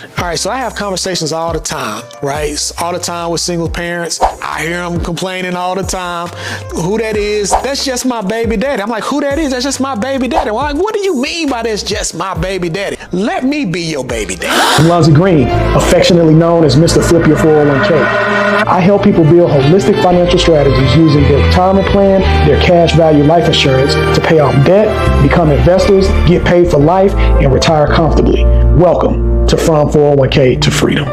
All right, so I have conversations all the time, right? All the time with single parents. I hear them complaining all the time. Who that is? That's just my baby daddy. I'm like, who that is? That's just my baby daddy. Well, I'm like, what do you mean by that's just my baby daddy? Let me be your baby daddy. I'm Lonzy Green, affectionately known as Mr. Flip Your 401k. I help people build holistic financial strategies using their retirement plan, their cash value life insurance to pay off debt, become investors, get paid for life, and retire comfortably. Welcome to From 401k to Freedom.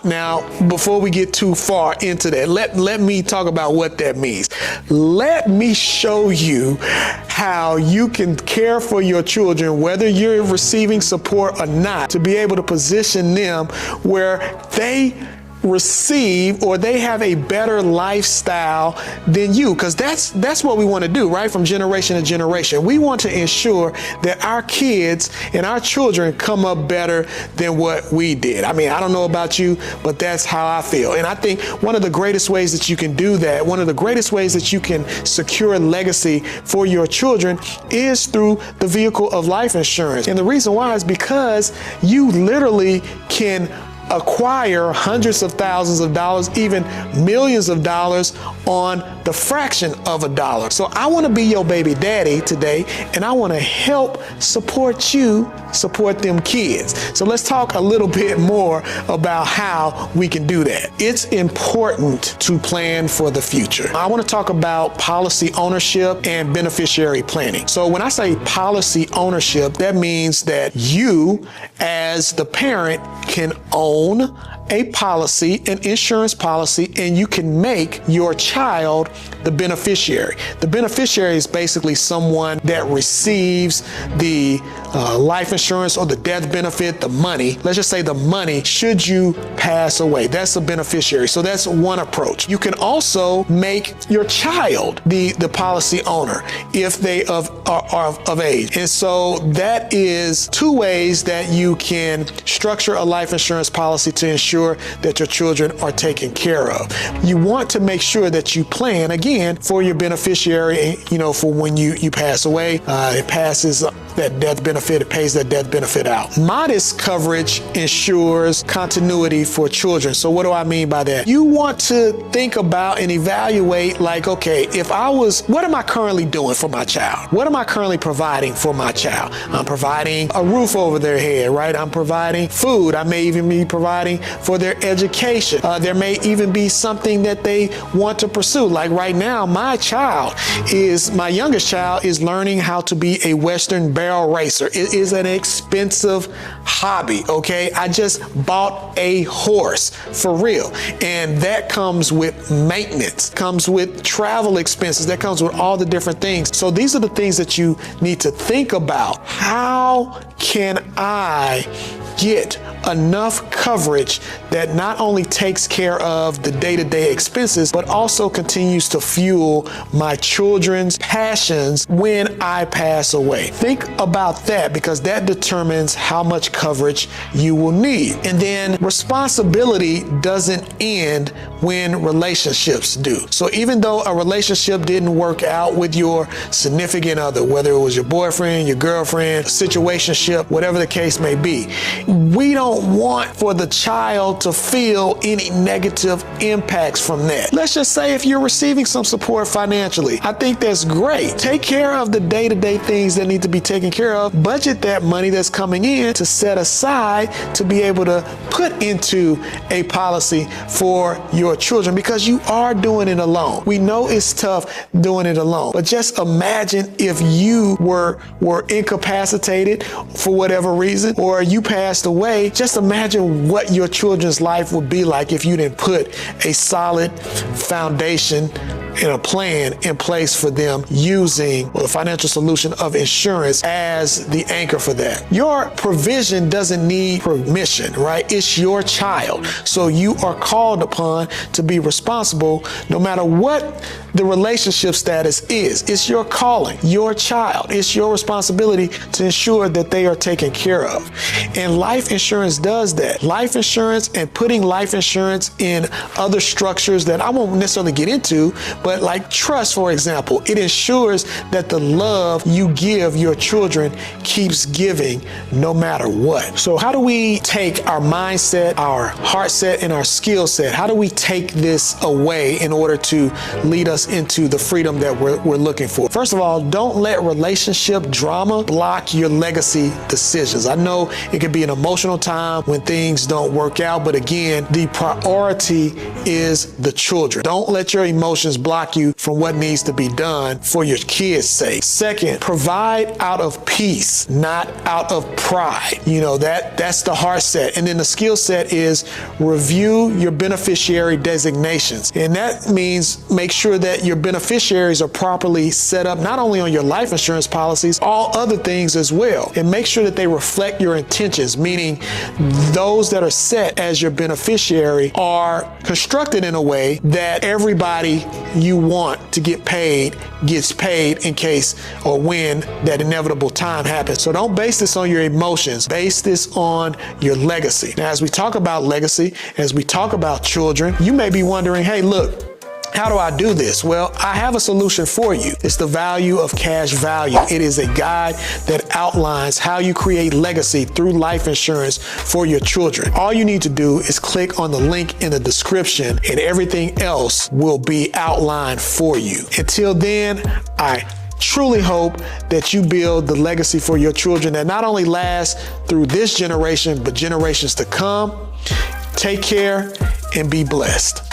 Now, before we get too far into that, let me talk about what that means. Let me show you how you can care for your children, whether you're receiving support or not, to be able to position them where they receive or they have a better lifestyle than you, because that's what we want to do, right? From generation to generation, we want to ensure that our kids and our children come up better than what we did. I mean, I don't know about you, but that's how I feel. And I think one of the greatest ways that you can do that, one of the greatest ways that you can secure a legacy for your children is through the vehicle of life insurance. And the reason why is because you literally can acquire hundreds of thousands of dollars, even millions of dollars on the fraction of a dollar. So I want to be your baby daddy today, and I want to help support you, support them kids. So let's talk a little bit more about how we can do that. It's important to plan for the future. I want to talk about policy ownership and beneficiary planning. So when I say policy ownership, that means that you, as the parent, can own a policy, an insurance policy, and you can make your child the beneficiary. The beneficiary is basically someone that receives the life insurance or the death benefit, the money. Let's just say the money should you pass away. That's a beneficiary. So that's one approach. You can also make your child the policy owner if they are of age. And so that is two ways that you can structure a life insurance policy to ensure that your children are taken care of. You want to make sure that you plan, again, for your beneficiary, for when you pass away. It passes that death benefit, it pays that death benefit out. Modest coverage ensures continuity for children. So what do I mean by that? You want to think about and evaluate, like, okay, what am I currently doing for my child? What am I currently providing for my child? I'm providing a roof over their head, right? I'm providing food. I may even be providing for their education. There may even be something that they want to pursue. Like right now, my youngest child is learning how to be a Western barrel racer. It is an expensive hobby, okay? I just bought a horse for real. And that comes with maintenance, comes with travel expenses, that comes with all the different things. So these are the things that you need to think about. How can I get enough coverage that not only takes care of the day-to-day expenses, but also continues to fuel my children's passions when I pass away? Think about that, because that determines how much coverage you will need. And then responsibility doesn't end when relationships do. So even though a relationship didn't work out with your significant other, whether it was your boyfriend, your girlfriend, situationship, whatever the case may be, we don't want for the child to feel any negative impacts from that. Let's just say if you're receiving some support financially, I think that's great. Take care of the day-to-day things that need to be taken care of. Budget that money that's coming in to set aside to be able to put into a policy for your children, because you are doing it alone. We know it's tough doing it alone, but just imagine if you were incapacitated for whatever reason, or you passed away. Just imagine what your children's life would be like if you didn't put a solid foundation and a plan in place for them using the financial solution of insurance as the anchor for that. Your provision doesn't need permission, right? It's your child. So you are called upon to be responsible no matter what the relationship status is. It's your calling, your child. It's your responsibility to ensure that they are taken care of. And life insurance does that. Life insurance and putting life insurance in other structures that I won't necessarily get into, But like trust, for example, it ensures that the love you give your children keeps giving no matter what. So how do we take our mindset, our heart set, and our skill set? How do we take this away in order to lead us into the freedom that we're looking for? First of all, don't let relationship drama block your legacy decisions. I know it can be an emotional time when things don't work out, but again, the priority is the children. Don't let your emotions block you from what needs to be done for your kids' sake. Second, provide out of peace, not out of pride. You know, that's the heart set. And then the skill set is review your beneficiary designations. And that means make sure that your beneficiaries are properly set up, not only on your life insurance policies, all other things as well. And make sure that they reflect your intentions, meaning those that are set as your beneficiary are constructed in a way that everybody you want to get paid gets paid in case or when that inevitable time happens. So don't base this on your emotions. Base this on your legacy. Now, as we talk about legacy, as we talk about children, you may be wondering, hey, look, how do I do this? Well, I have a solution for you. It's the Value of Cash Value. It is a guide that outlines how you create legacy through life insurance for your children. All you need to do is click on the link in the description and everything else will be outlined for you. Until then, I truly hope that you build the legacy for your children that not only lasts through this generation, but generations to come. Take care and be blessed.